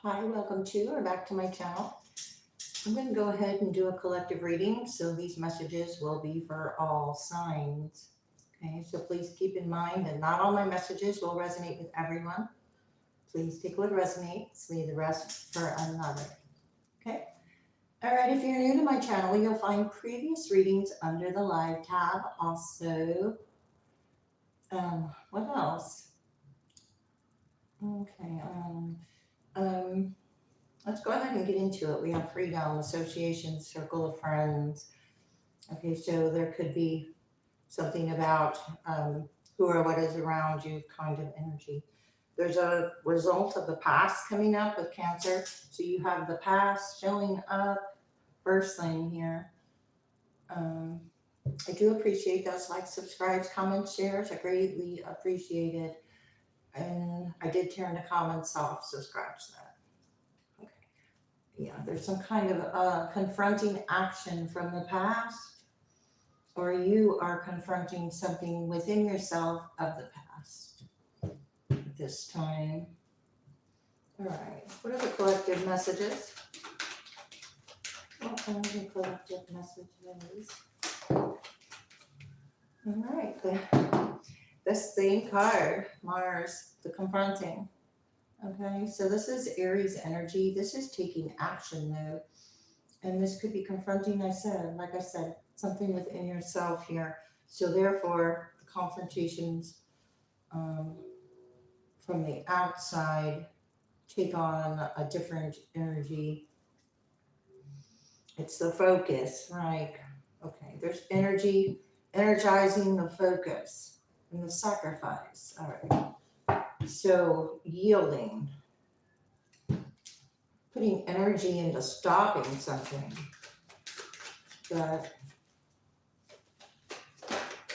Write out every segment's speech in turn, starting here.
Hi, welcome to or back to my channel. I'm going to go ahead and do a collective reading, so these messages will be for all signs. Okay, so please keep in mind that not all my messages will resonate with everyone. Please take what resonates, leave the rest for another. Okay, all right, if you're new to my channel, you'll find previous readings under the live tab. Also, what else? Okay, let's go ahead and get into it. We have freedom, association, circle of friends. Okay, so there could be something about who or what is around you kind of energy. There's a result of the past coming up with Cancer. So you have the past showing up first thing here. I do appreciate those likes, subscribes, comments, shares. I greatly appreciate it. And I did turn the comments off, so scratch that. Yeah, there's some kind of confronting action from the past, or you are confronting something within yourself of the past this time. All right, what are the collective messages? What are the collective messages? All right, the same card, Mars, the confronting. Okay, so this is Aries energy. This is taking action though. And this could be confronting, like I said, something within yourself here. So therefore, the confrontations from the outside take on a different energy. It's the focus, right? Okay, there's energy, energizing the focus and the sacrifice. All right. So yielding, putting energy into stopping something. But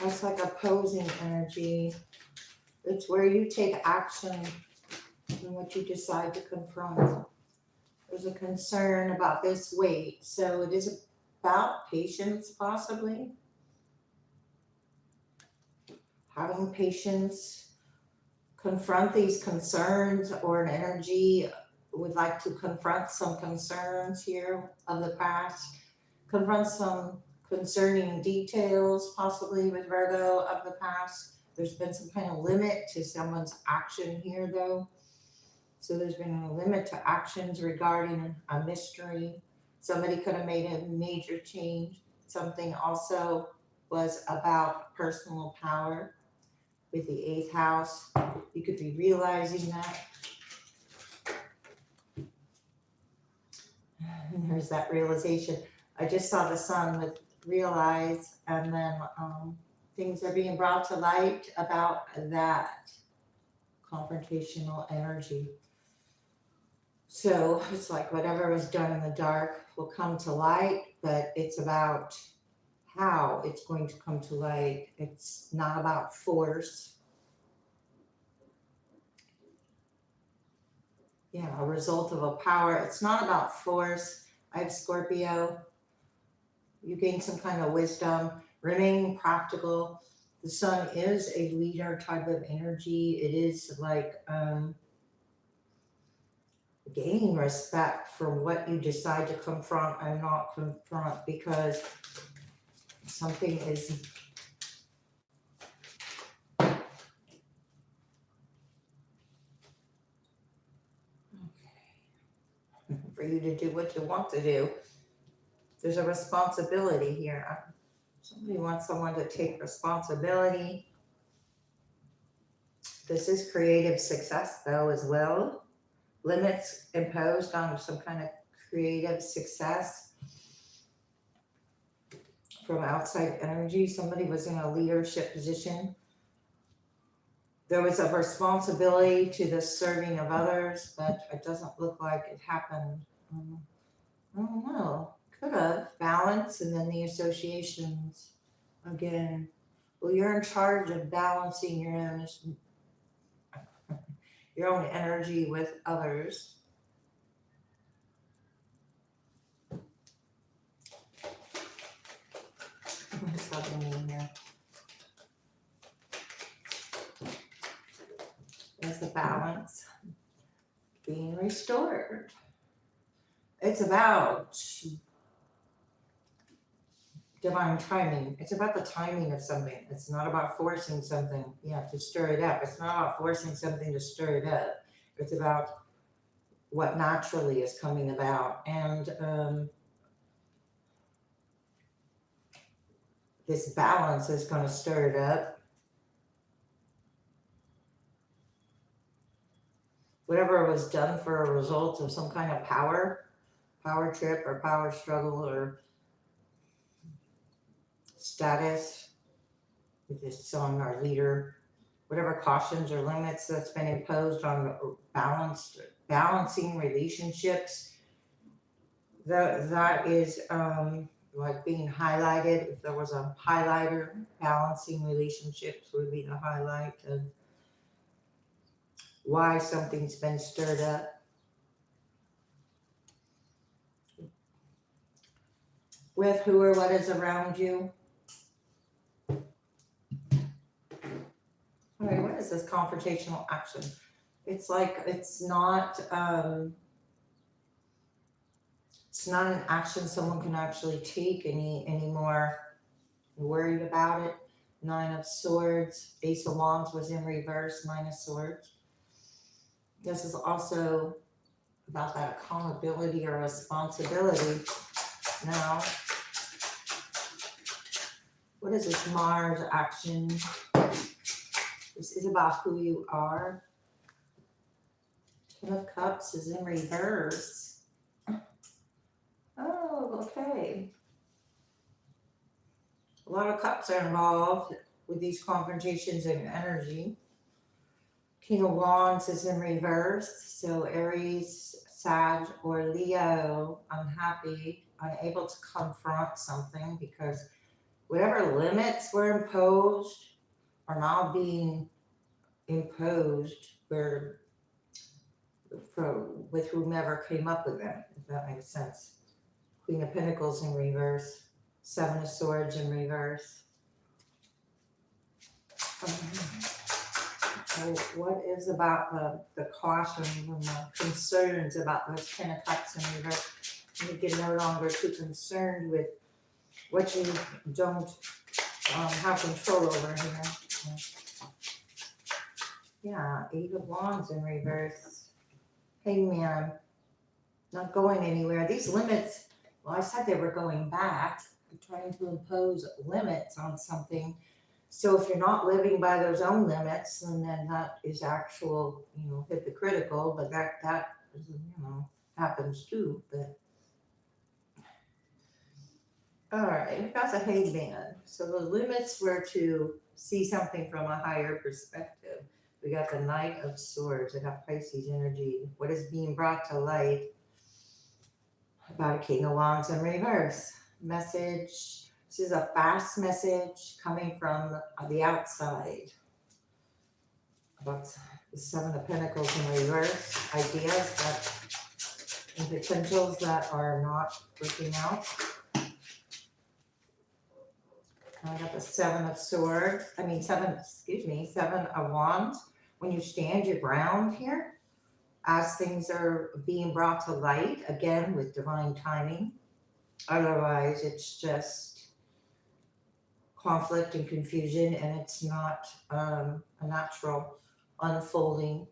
that's like opposing energy. It's where you take action and what you decide to confront. There's a concern about this weight. So it is about patience, possibly. Having patience, confront these concerns, or an energy would like to confront some concerns here of the past, confront some concerning details, possibly with Virgo of the past. There's been some kind of limit to someone's action here, though. So there's been a limit to actions regarding a mystery. Somebody could have made a major change. Something also was about personal power with the eighth house. You could be realizing that. And there's that realization. I just saw the sun with realize, and then things are being brought to light about that confrontational energy. So it's like whatever was done in the dark will come to light, but it's about how it's going to come to light. It's not about force. Yeah, a result of a power. It's not about force. I have Scorpio. You gain some kind of wisdom, remaining practical. The sun is a leader type of energy. It is like gaining respect for what you decide to confront and not confront, because something is for you to do what you want to do. There's a responsibility here. Somebody wants someone to take responsibility. This is creative success, though, as well. Limits imposed on some kind of creative success from outside energy. Somebody was in a leadership position. There was a responsibility to the serving of others, but it doesn't look like it happened. I don't know. Could have. Balance, and then the associations again. Well, you're in charge of balancing your own energy with others. What's happening in here? There's the balance. being restored. It's about divine timing. It's about the timing of something. It's not about forcing something, to stir it up. It's not about forcing something to stir it up. It's about what naturally is coming about. And this balance is going to stir it up. Whatever was done for a result of some kind of power trip or power struggle or status with this son or leader, whatever cautions or limits that's been imposed on balancing relationships, that is like being highlighted. If there was a highlighter, balancing relationships would be the highlight of why something's been stirred up. With who or what is around you. All right, what is this confrontational action? It's like it's not an action someone can actually take anymore. Worried about it. 9 of Swords, Ace of Wands was in reverse, 9 of Swords. This is also about that accountability or responsibility. Now, what is this Mars action? This is about who you are. 10 of Cups is in reverse. Oh, okay. A lot of cups are involved with these confrontations and energy. King of Wands is in reverse. So Aries, Sag, or Leo, unhappy, unable to confront something because whatever limits were imposed are now being imposed with whomever came up with them, if that makes sense. Queen of Pentacles in reverse. 7 of Swords in reverse. So what is about the caution and the concerns about those 10 of Cups in reverse? You get no longer too concerned with what you don't have control over here. Yeah, 8 of Wands in reverse. Hangman, not going anywhere. These limits, well, I said they were going back. You're trying to impose limits on something. So if you're not living by those own limits, then that is actual, hypocritical, but that happens too. But all right, that's a hangman. So the limits were to see something from a higher perspective. We got the Knight of Swords. I got Pisces energy. What is being brought to light about a King of Wands in reverse? Message. This is a fast message coming from the outside. About the 7 of Pentacles in reverse. Ideas and potentials that are not working out. I got the 7 of Swords. 7 of Wands. When you stand your ground here, as things are being brought to light, again with divine timing. Otherwise, it's just conflict and confusion, and it's not a natural unfolding.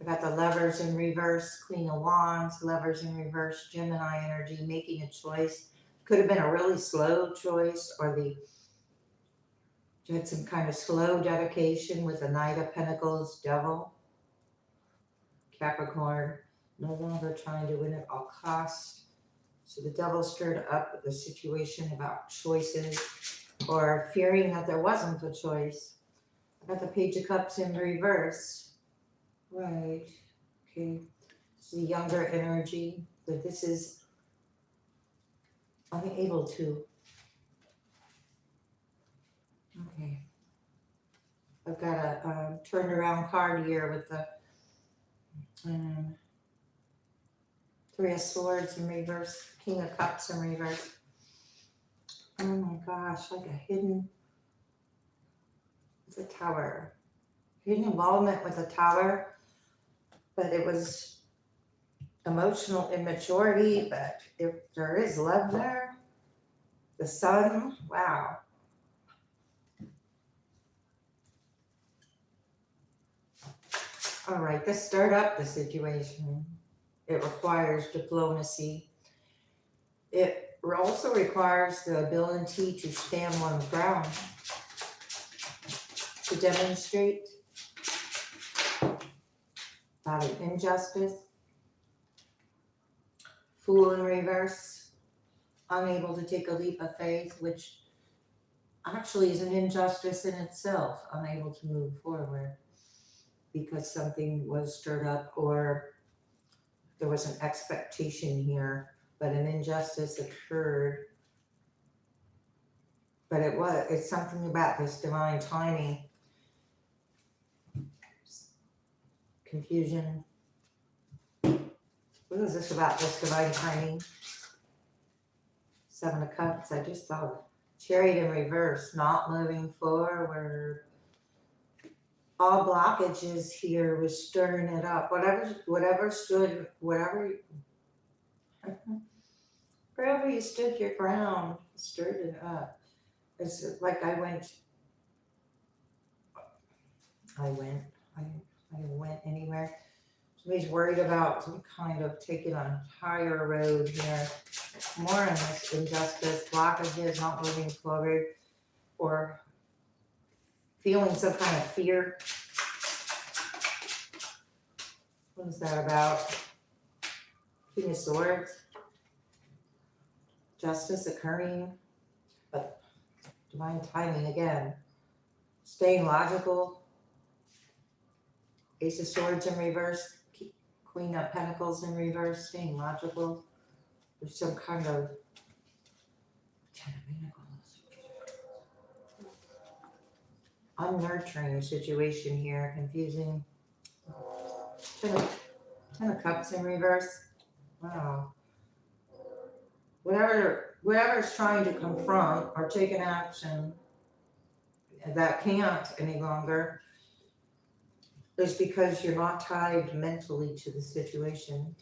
I got the Lovers in reverse, Queen of Wands, Lovers in reverse, Gemini energy, making a choice. Could have been a really slow choice, or you had some kind of slow dedication with the Knight of Pentacles, Devil. Capricorn, no longer trying to win at all costs. So the Devil stirred up the situation about choices or fearing that there wasn't a choice. I got the Page of Cups in reverse. Right, okay. This is a younger energy, but this is unable to. Okay. I've got a turned around card here with the 3 of Swords in reverse, King of Cups in reverse. Oh my gosh, like a hidden, it's a tower. hidden involvement with a tower, but it was emotional immaturity. But if there is love there, the sun, wow. All right, this stirred up the situation. It requires diplomacy. It also requires the ability to stand one's ground, to demonstrate about an injustice. Fool in reverse, unable to take a leap of faith, which actually is an injustice in itself, unable to move forward because something was stirred up or there was an expectation here, but an injustice occurred. But it's something about this divine timing. Confusion. What is this about this divine timing? Seven of Cups, I just saw Chariot in reverse, not moving forward. All blockages here was stirring it up. Whatever stood, wherever you stood your ground, stirred it up. It's like I went anywhere. Somebody's worried about some kind of taking a higher road here. More on this injustice, blockages, not moving forward, or feeling some kind of fear. What is that about? King of Swords. Justice occurring, but divine timing again. Staying logical. Ace of Swords in reverse. Queen of Pentacles in reverse. Staying logical. There's some kind of Ten of Pentacles. Unnurturing situation here. Confusing. Ten of Cups in reverse. Wow. Whatever's trying to confront or take an action that can't any longer is because you're not tied mentally to the situation.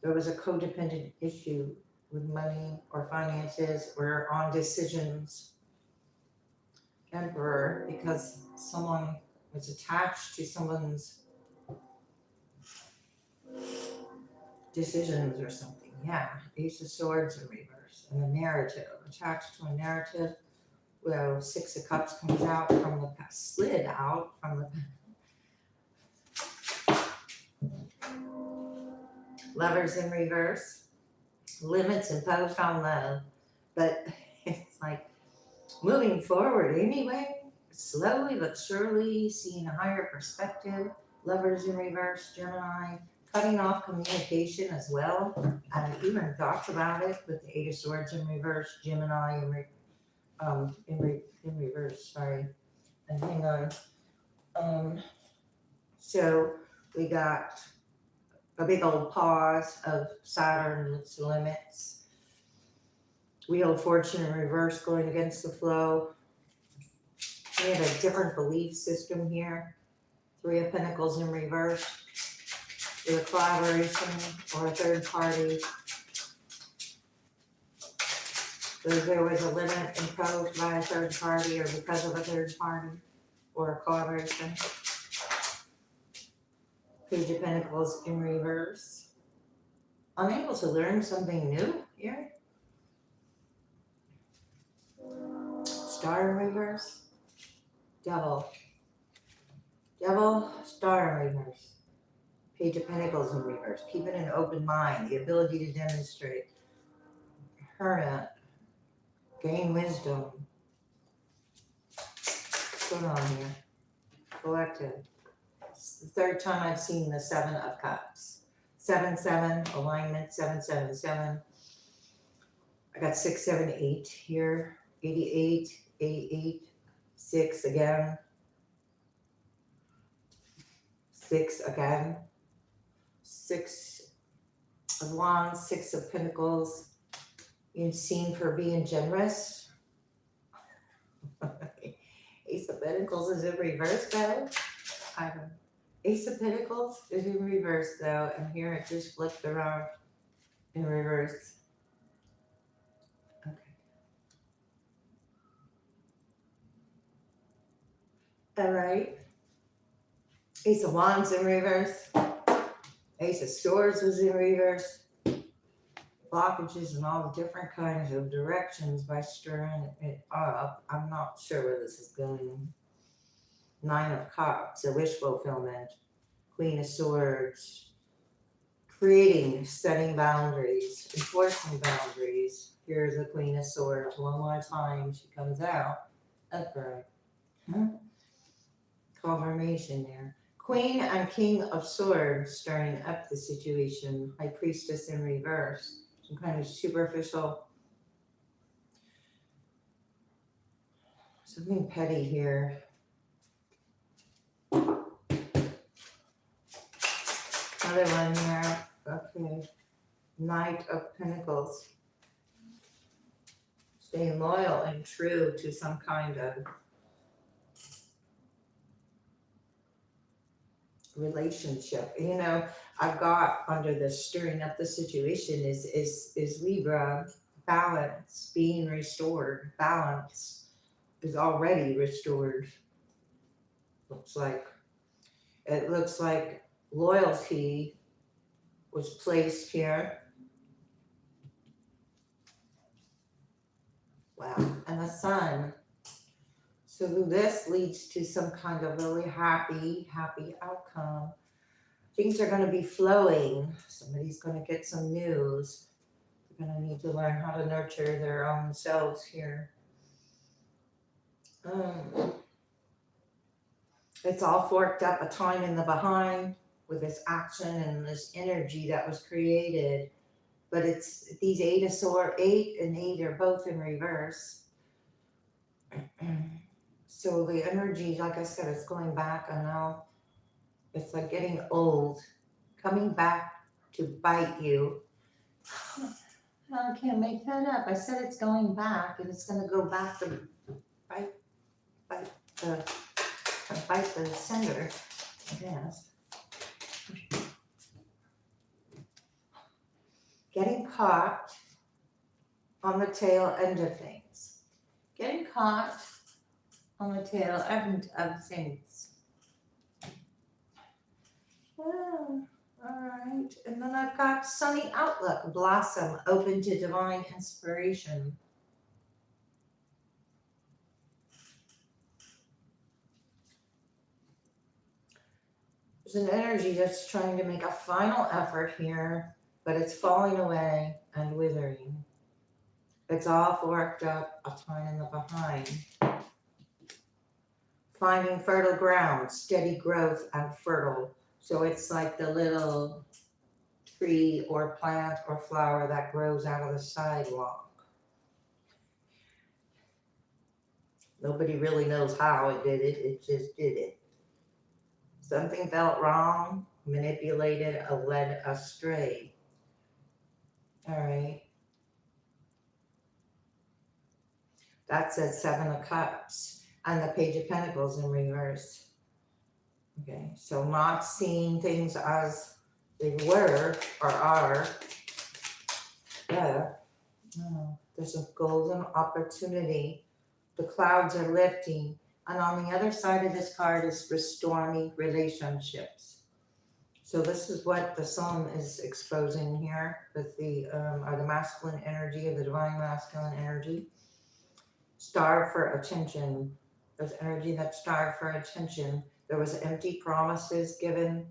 There was a codependent issue with money or finances or on decisions. Emperor, because someone was attached to someone's decisions or something. Yeah, Ace of Swords in reverse. And a narrative, attached to a narrative. Well, Six of Cups comes out from the past, slid out from the Lovers in reverse. Limits imposed on love. But it's like moving forward anyway, slowly but surely, seeing a higher perspective. Lovers in reverse, Gemini. Cutting off communication as well. I even talked about it with the Eight of Swords in reverse, Gemini in reverse, sorry. And hang on. So we got a big old pause of Saturn's limits. Wheel of Fortune in reverse going against the flow. We have a different belief system here. Three of Pentacles in reverse. With a collaboration or a third party. So there was a limit imposed by a third party or because of a third party or a collaboration. Page of Pentacles in reverse. Unable to learn something new here. Star in reverse. Devil, Star in reverse. Page of Pentacles in reverse. Keeping an open mind. The ability to demonstrate. Hermit. Gain wisdom. What's going on here? Collective. It's the third time I've seen the Seven of Cups. 7-7, alignment, 7-7-7. I got 6-7-8 here. 88, 88, 6 again. 6 again. 6 of Wands, 6 of Pentacles. Being seen for being generous. Ace of Pentacles is in reverse though. I don't. Ace of Pentacles is in reverse though, and here it just flipped around in reverse. Okay. All right. Ace of Wands in reverse. Ace of Swords was in reverse. Blockages in all the different kinds of directions by stirring it up. I'm not sure where this is going. Nine of Cups, a wish fulfillment. Queen of Swords, creating, setting boundaries, enforcing boundaries. Here's the Queen of Swords. One more time, she comes out. Upright. Huh? Confirmation there. Queen and King of Swords stirring up the situation. High Priestess in reverse. Some kind of superficial, something petty here. Another one here. Okay. Knight of Pentacles. Staying loyal and true to some kind of relationship. You know, I've got under the stirring up the situation is Libra, balance, being restored. Balance is already restored. It looks like loyalty was placed here. Wow. And the Sun. So this leads to some kind of really happy outcome. Things are going to be flowing. Somebody's going to get some news. They're going to need to learn how to nurture their own selves here. It's all forked up, a time in the behind with this action and this energy that was created. But it's these 8 of Swords, 8 and 8 are both in reverse. So the energy, like I said, it's going back, and now it's like getting old, coming back to bite you. I can't make that up. I said it's going back, and it's going to go back to bite the sender, I guess. Getting caught on the tail end of things. Getting caught on the tail end of things. Oh, all right. And then I've got sunny outlook, blossom, open to divine inspiration. There's an energy that's trying to make a final effort here, but it's falling away and withering. It's all forked up, a time in the behind. Finding fertile ground, steady growth and fertile. So it's like the little tree or plant or flower that grows out of the sidewalk. Nobody really knows how it did it, it just did it. Something felt wrong, manipulated, led astray. All right. That's at 7 of Cups and the Page of Pentacles in reverse. Okay, so not seeing things as they were or are. Yeah. Oh, there's a golden opportunity. The clouds are lifting. And on the other side of this card is restoring relationships. So this is what the Sun is exposing here with the masculine energy, or the divine masculine energy. Starved for attention. There's energy that's starved for attention. There was empty promises given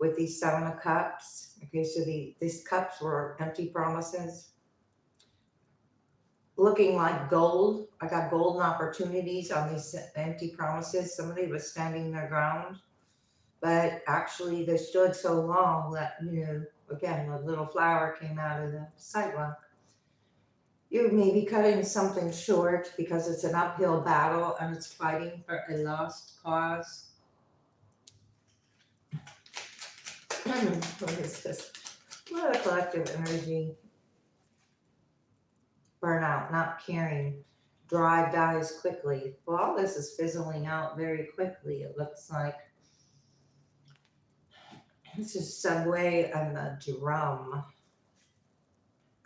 with these 7 of Cups. Okay, so these cups were empty promises. Looking like gold. I got golden opportunities on these empty promises. Somebody was standing their ground, but actually they stood so long that, again, a little flower came out of the sidewalk. You may be cutting something short because it's an uphill battle and it's fighting for a lost cause. What is this? What a collective energy. Burnout, not caring. Drive dies quickly. Well, all this is fizzling out very quickly. It looks like this is Subway and the drum.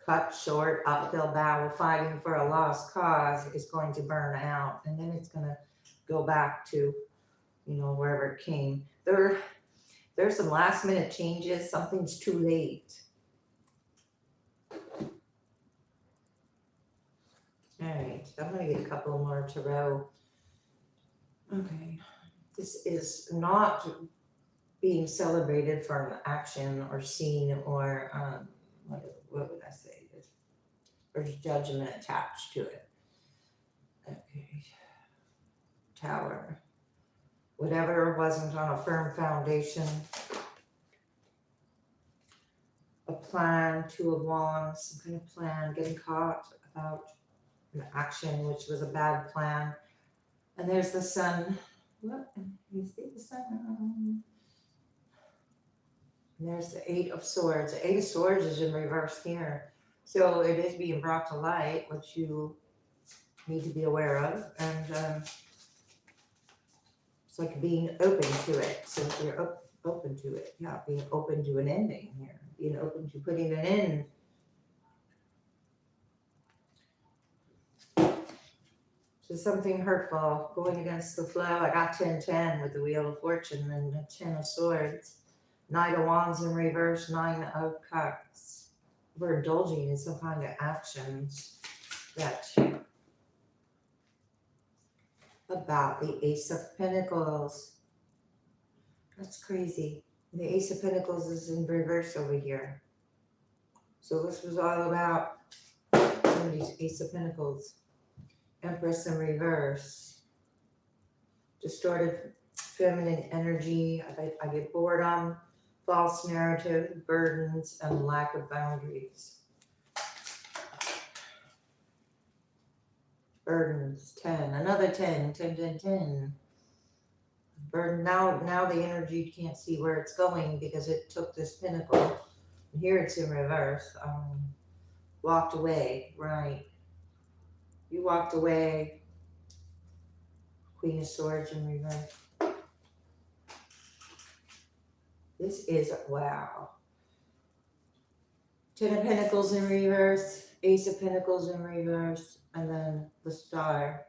Cut short, uphill battle, fighting for a lost cause is going to burn out, and then it's going to go back to, wherever it came. There's some last minute changes. Something's too late. All right, I'm going to get a couple more tarot. Okay, this is not being celebrated for an action or scene or what would I say? There's judgment attached to it. Okay, Tower. Whatever wasn't on a firm foundation. A plan, Two of Wands, some kind of plan, getting caught about an action which was a bad plan. And there's the Sun. What? You see the Sun? And there's the Eight of Swords. The Eight of Swords is in reverse here. So it is being brought to light, which you need to be aware of. And it's like being open to it. So if you're open to it, yeah, being open to an ending here, being open to putting an end. So something hurtful, going against the flow. I got 10-10 with the Wheel of Fortune and the 10 of Swords. Knight of Wands in reverse, 9 of Cups. We're indulging in some kind of actions that about the Ace of Pentacles. That's crazy. The Ace of Pentacles is in reverse over here. So this was all about somebody's Ace of Pentacles. Empress in reverse. Distorted feminine energy. I get boredom, false narrative, burdens, and lack of boundaries. Burdens, 10, another 10, 10, 10, 10. Burden, now the energy can't see where it's going because it took this pinnacle. Here it's in reverse. Walked away, right. You walked away. Queen of Swords in reverse. This is, wow. 10 of Pentacles in reverse, Ace of Pentacles in reverse, and then the Star.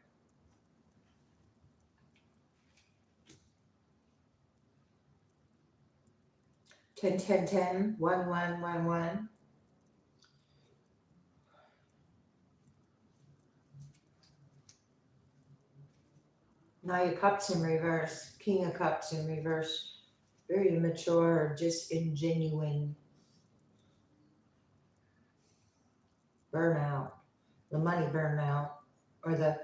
Ten, 10, 10, 1, 1, 1, 1. Knight of Cups in reverse, King of Cups in reverse. Very immature, disingenuine. Burnout. The money burned out. Or the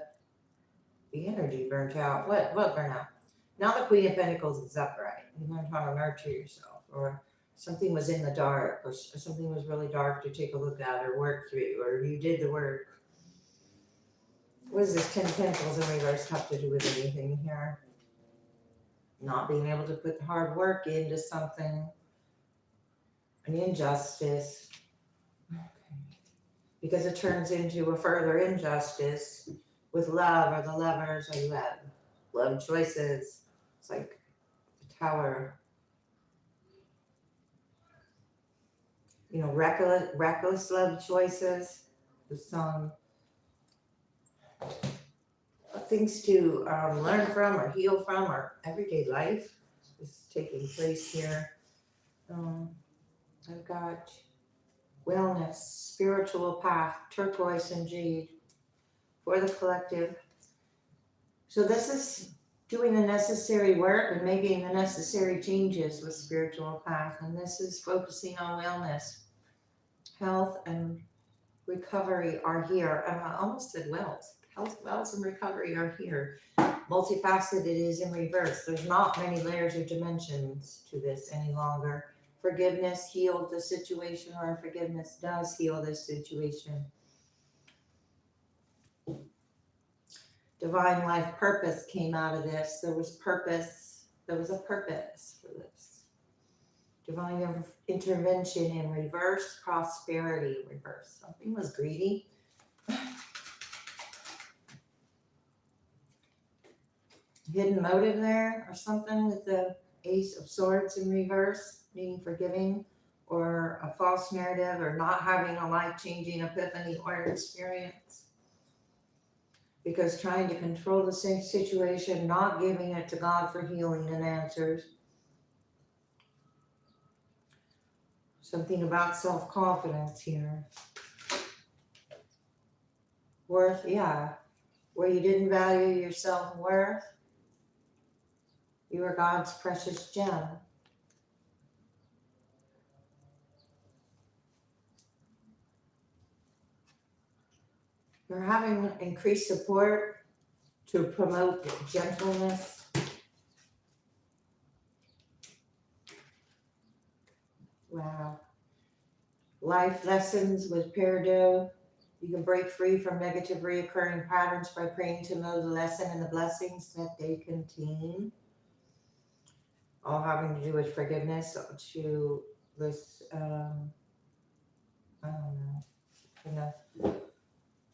energy burnt out. What burnout? Now the Queen of Pentacles is upright. You learn how to nurture yourself. Or something was in the dark. Or something was really dark to take a look at or work through. Or you did the work. What does this 10 of Pentacles in reverse have to do with anything here? Not being able to put the hard work into something. An injustice. Okay. Because it turns into a further injustice with love or the lovers or love choices. It's like the Tower. Reckless love choices. The Sun. Things to learn from or heal from or everyday life is taking place here. I've got wellness, spiritual path, turquoise and jade for the collective. So this is doing the necessary work and making the necessary changes with spiritual path. And this is focusing on wellness, health, and recovery are here. And I almost said wealth. Health, wealth, and recovery are here. Multifaceted is in reverse. There's not many layers or dimensions to this any longer. Forgiveness healed the situation, or unforgiveness does heal this situation. Divine life purpose came out of this. There was purpose. There was a purpose for this. Divine intervention in reverse, prosperity in reverse. Something was greedy. hidden motive there or something with the Ace of Swords in reverse, needing forgiving, or a false narrative, or not having a life-changing epiphany or experience. Because trying to control the same situation, not giving it to God for healing and answers. Something about self-confidence here. Worth, yeah. Where you didn't value your self-worth, you were God's precious gem. You're having increased support to promote gentleness. Wow. Life lessons with Peridot. You can break free from negative reoccurring patterns by praying to know the lesson and the blessings that they contain. All having to do with forgiveness, to this, I don't know, kind of,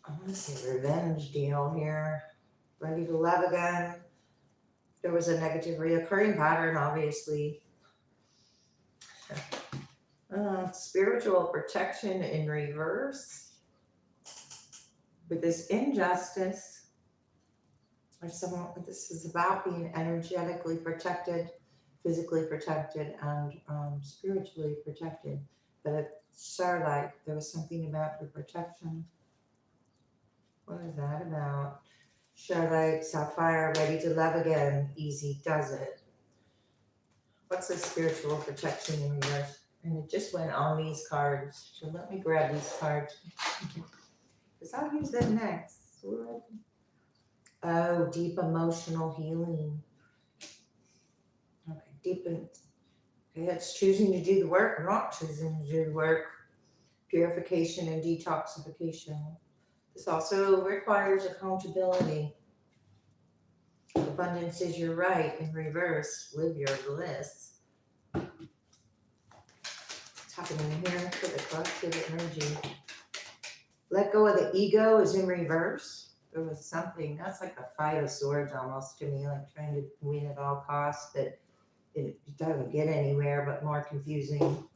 I want to say revenge deal here. Ready to love again. There was a negative reoccurring pattern, obviously. Spiritual protection in reverse. With this injustice, or someone, this is about being energetically protected, physically protected, and spiritually protected. But at Starlight, there was something about the protection. What is that about? Starlight, Sapphire, ready to love again. Easy does it. What's the spiritual protection in reverse? And it just went on these cards. So let me grab these cards. Because I'll use them next. Oh, deep emotional healing. Okay, okay, it's choosing to do the work or not choosing to do the work. Purification and detoxification. This also requires accountability. Abundance is your right in reverse. Live your bliss. What's happening here for the collective energy? Let go of the ego is in reverse. There was something, that's like the Five of Swords almost to me, like trying to win at all costs, but it doesn't get anywhere, but more confusing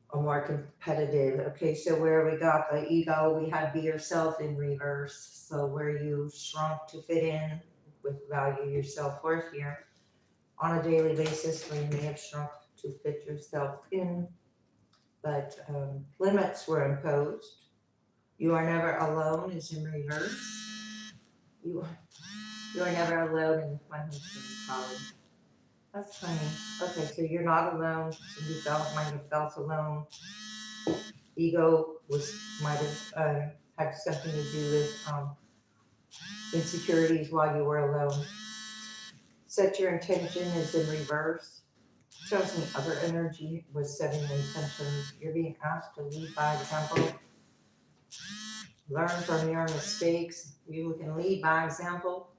or more competitive. Okay, so where we got the ego, we had be yourself in reverse. So where you shrunk to fit in with value your self-worth here on a daily basis, where you may have shrunk to fit yourself in, but limits were imposed. You are never alone is in reverse. You are never alone in my husband's college. That's funny. Okay, so you're not alone. So you might have felt alone. Ego might have had something to do with insecurities while you were alone. Set your intention is in reverse. Shows me other energy was setting intentions. You're being asked to lead by example. Learn from your mistakes. You can lead by example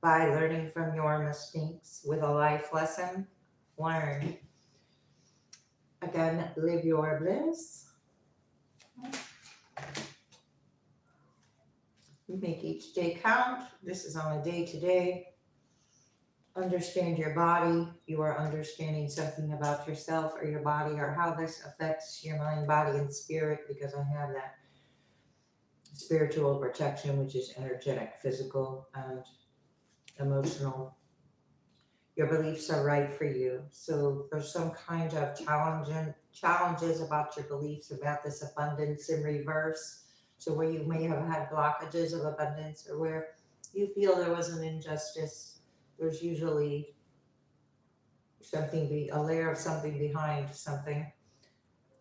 by learning from your mistakes with a life lesson. Learn. Again, live your bliss. Make each day count. This is on a day-to-day. Understand your body. You are understanding something about yourself or your body, or how this affects your mind, body, and spirit, because I have that spiritual protection, which is energetic, physical, and emotional. Your beliefs are right for you. So there's some kind of challenges about your beliefs about this abundance in reverse. So where you may have had blockages of abundance, or where you feel there was an injustice, there's usually a layer of something behind something.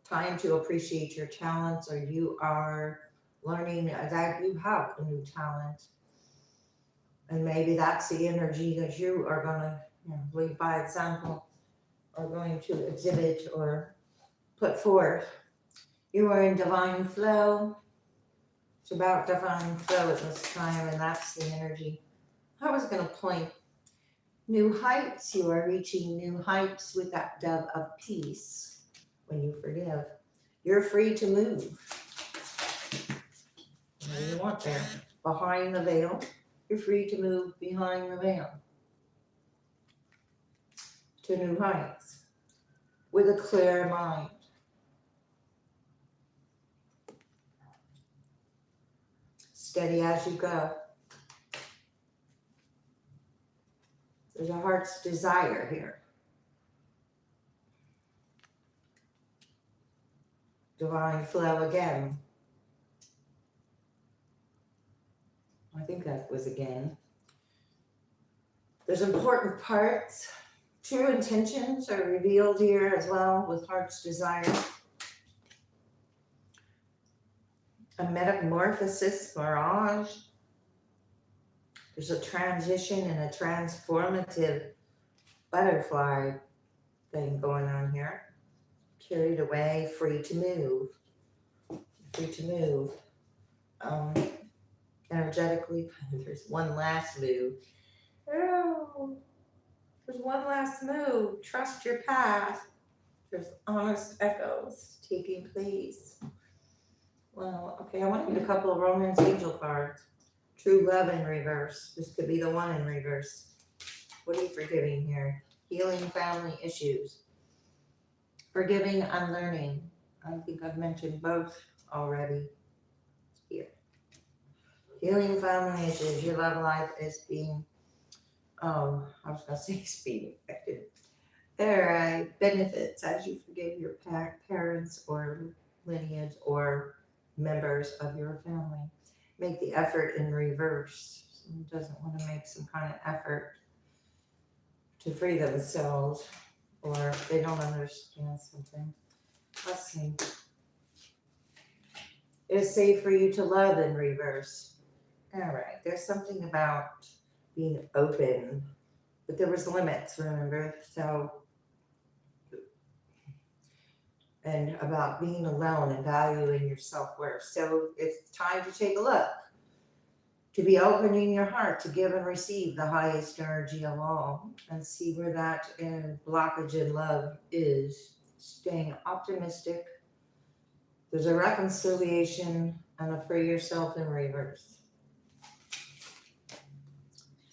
Time to appreciate your talents, or you are learning that you have a new talent. And maybe that's the energy that you are going to lead by example, or going to exhibit or put forth. You are in divine flow. It's about divine flow at this time, and that's the energy. I was going to point new heights. You are reaching new heights with that dove of peace when you forgive. You're free to move. What do you want there? Behind the veil, you're free to move behind the veil to new heights with a clear mind. Steady as you go. There's a heart's desire here. Divine flow again. I think that was again. There's important parts. True intentions are revealed here as well with heart's desire. A metamorphosis, mirage. There's a transition and a transformative butterfly thing going on here. Carried away, free to move. Free to move. Energetically, there's one last move. Oh, there's one last move. Trust your path. There's honest echoes taking place. Well, okay, I want to get a couple of romance angel cards. True love in reverse. This could be the one in reverse. What are you forgiving here? Healing family issues. Forgiving, unlearning. I think I've mentioned both already here. Healing family issues. Your love life is being, I was going to say it's being affected. There are benefits as you forgive your parents or lineage or members of your family. Make the effort in reverse. Someone doesn't want to make some kind of effort to free themselves, or they don't understand something. Let's see. It is safe for you to love in reverse. All right, there's something about being open, but there was limits, remember? So, and about being alone and valuing your self-worth. So it's time to take a look, to be opening your heart to give and receive the highest energy of all, and see where that blockage in love is. Staying optimistic. There's a reconciliation and a free yourself in reverse.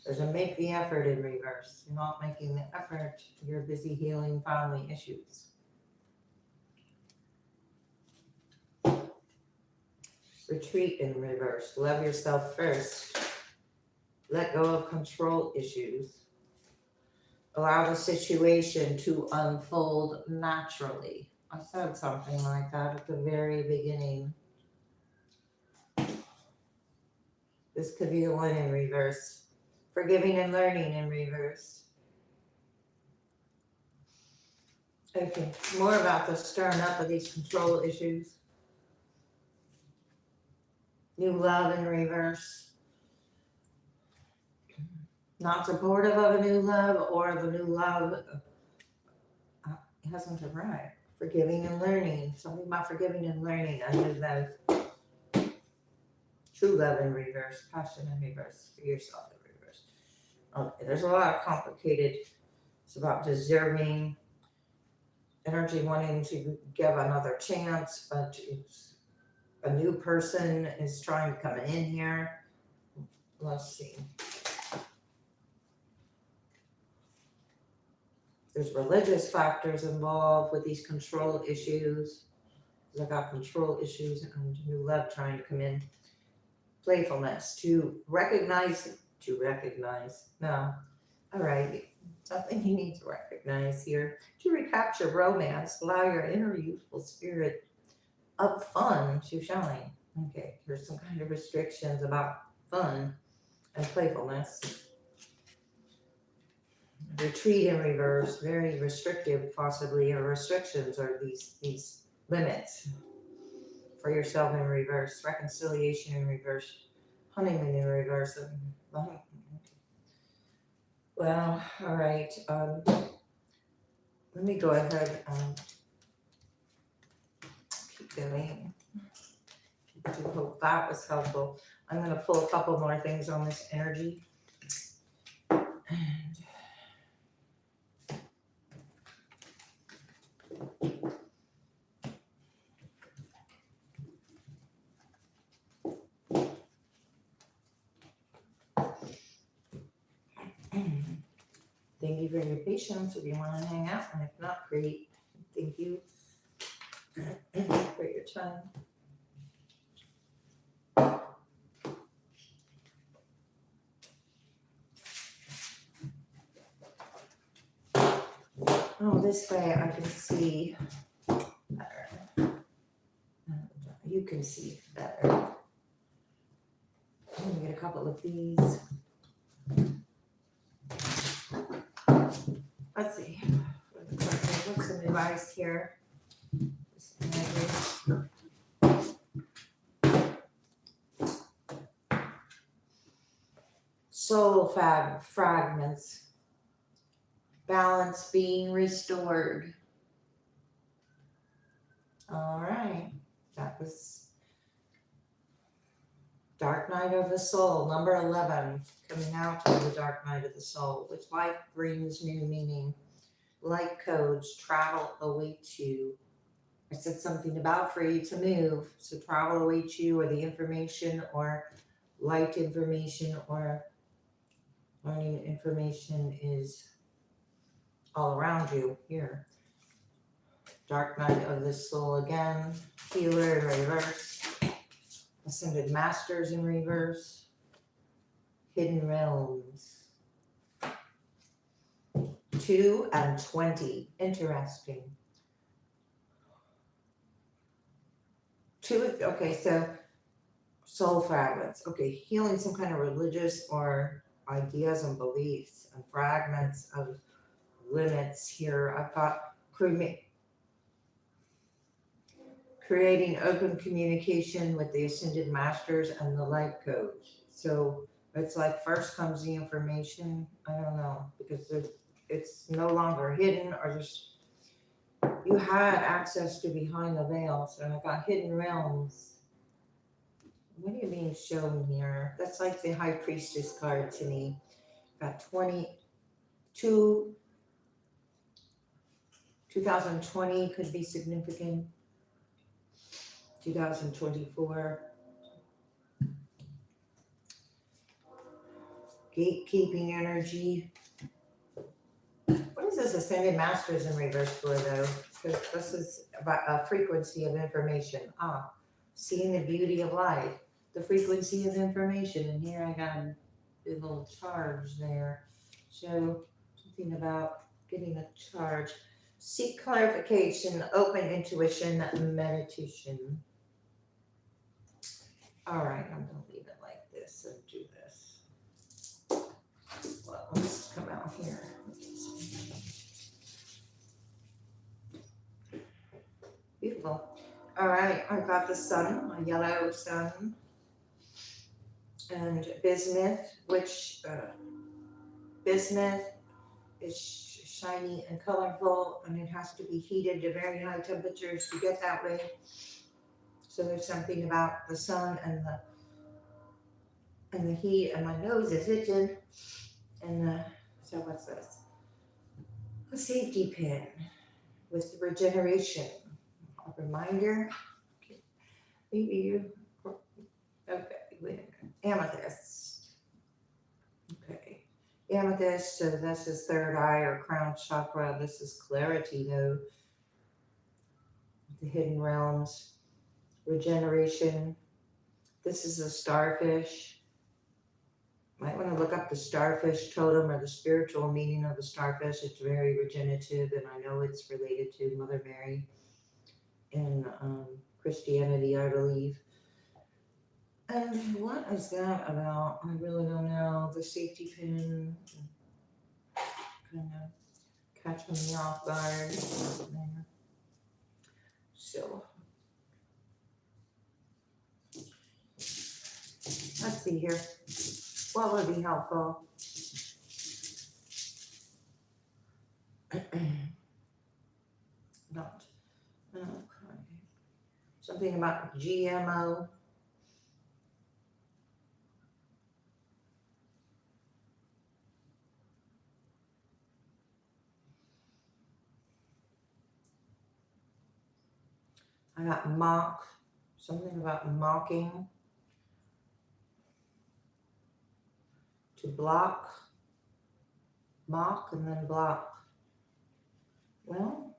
There's a make the effort in reverse. You're not making the effort. You're busy healing family issues. Retreat in reverse. Love yourself first. Let go of control issues. Allow the situation to unfold naturally. I said something like that at the very beginning. This could be the one in reverse. Forgiving and learning in reverse. Okay, more about the stirring up of these control issues. New love in reverse. Not supportive of a new love, or the new love hasn't arrived. Forgiving and learning. Something about forgiving and learning. I knew that. True love in reverse. Passion in reverse. For yourself in reverse. Okay, there's a lot of complicated. It's about deserving. Energy wanting to give another chance, but a new person is trying to come in here. Let's see. There's religious factors involved with these control issues. I got control issues and new love trying to come in. Playfulness, to recognize. No. All right. Something you need to recognize here. To recapture romance, allow your inner youthful spirit of fun to shine. Okay, there's some kind of restrictions about fun and playfulness. Retreat in reverse, very restrictive possibly, or restrictions are these limits for yourself in reverse. Reconciliation in reverse. Honeymoon in reverse. Well, all right. Let me go ahead and keep going. I do hope that was helpful. I'm going to pull a couple more things on this energy. Thank you for your patience if you want to hang out, and if not, great. Thank you for your time. Oh, this way I can see better. You can see better. I'm gonna get a couple of these. Let's see. What's some advice here? Soul fragments. Balance being restored. All right. That was Dark Night of the Soul, number 11, coming out of the Dark Night of the Soul, which life brings new meaning. Light codes, travel awaits you. I said something about for you to move, so travel awaits you, or the information, or light information, or learning information is all around you here. Dark Night of the Soul again, Healer in reverse, Ascended Masters in reverse, Hidden Realms. 2 and 20, interesting. 2, okay, so soul fragments. Okay, healing some kind of religious or ideas and beliefs and fragments of limits here. I've got creating open communication with the Ascended Masters and the light codes. So it's like first comes the information. I don't know, because it's no longer hidden, or just you had access to behind the veils. And I got hidden realms. What do you mean shown here? That's like the High Priestess card to me. Got 22, 2020 could be significant. 2024. Gatekeeping energy. What is this Ascended Masters in reverse for, though? Because this is about a frequency of information. Seeing the beauty of life. The frequency of information. And here I got a little charge there. So something about getting a charge. Seek clarification, open intuition, meditation. All right, I'm going to leave it like this and do this. Well, let's come out here. Beautiful. All right, I got the sun, a yellow sun, and bismuth, which bismuth is shiny and colorful, and it has to be heated to very high temperatures to get that way. So there's something about the sun and the heat, and my nose is itching. And so what's this? A safety pin with regeneration. A reminder. Okay. Maybe you. Okay. Wait a minute. Amethyst. Okay. Amethyst. So this is third eye or crown chakra. This is clarity, though. The hidden realms. Regeneration. This is a starfish. Might want to look up the starfish totem or the spiritual meaning of the starfish. It's very regenerative, and I know it's related to Mother Mary in Christianity, I believe. And what is that about? I really don't know. The safety pin kind of catching me off guard. So let's see here. What would be helpful? Not. Okay. Something about GMO. I got mock. Something about mocking. To block. mock and then block. Well,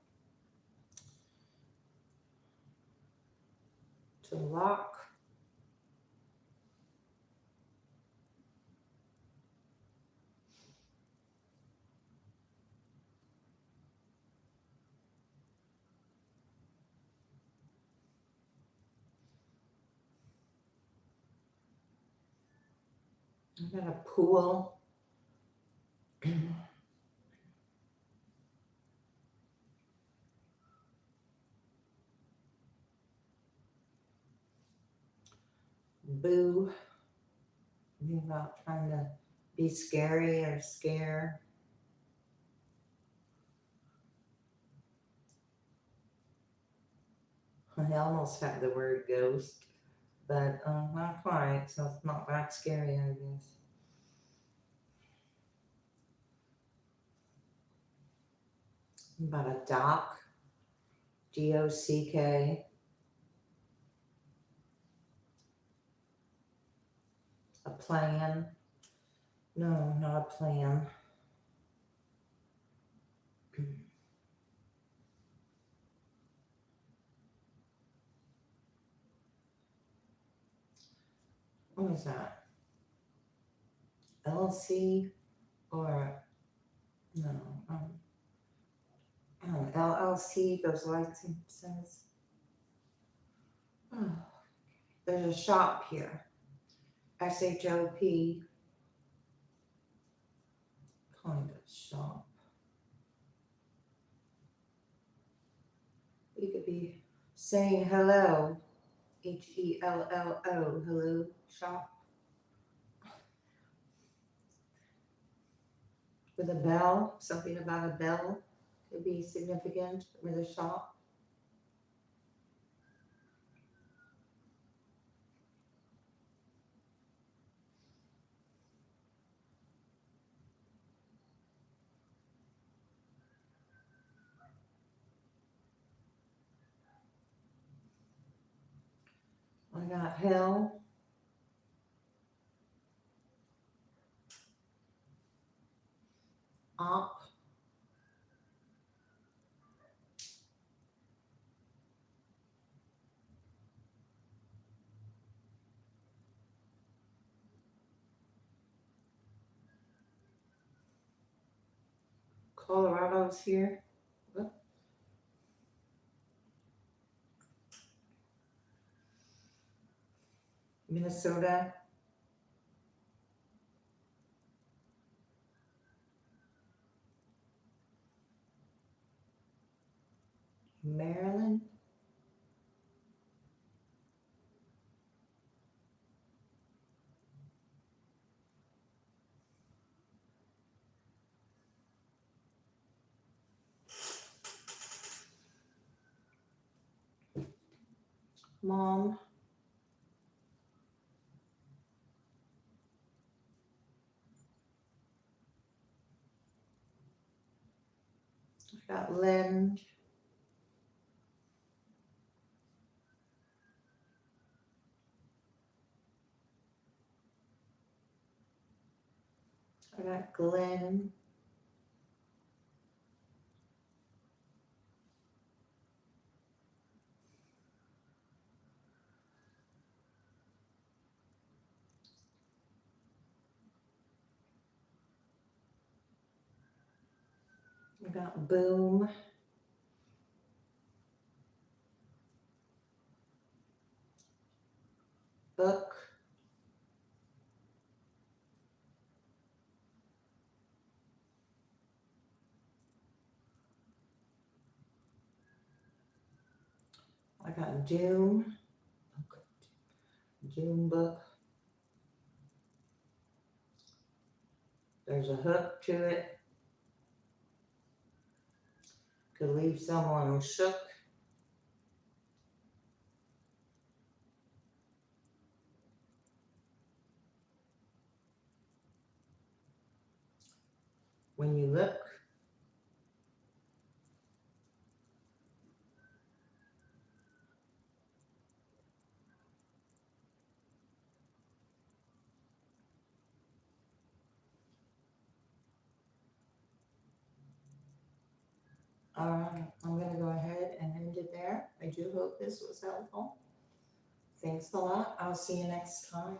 to lock. I'm gonna pull. Boo. Think about trying to be scary or scare. I almost have the word ghost, but not quite, so it's not that scary, I guess. About a dock, DOCK, a plan. No, not a plan. What is that? LC or no? LLC, those licenses. Oh, there's a shop here. SHOP kind of shop. We could be saying hello, HELLO, hello shop. With a bell, something about a bell could be significant with a shop. I got hell, op, Colorado's here. Whoop. Minnesota, Maryland, mom, I got lend, I got Glenn, I got boom, book, I got doom, doom book. There's a hook to it. Could leave someone shook. When you look, All right, I'm gonna go ahead and end it there. I do hope this was helpful. Thanks a lot. I'll see you next time.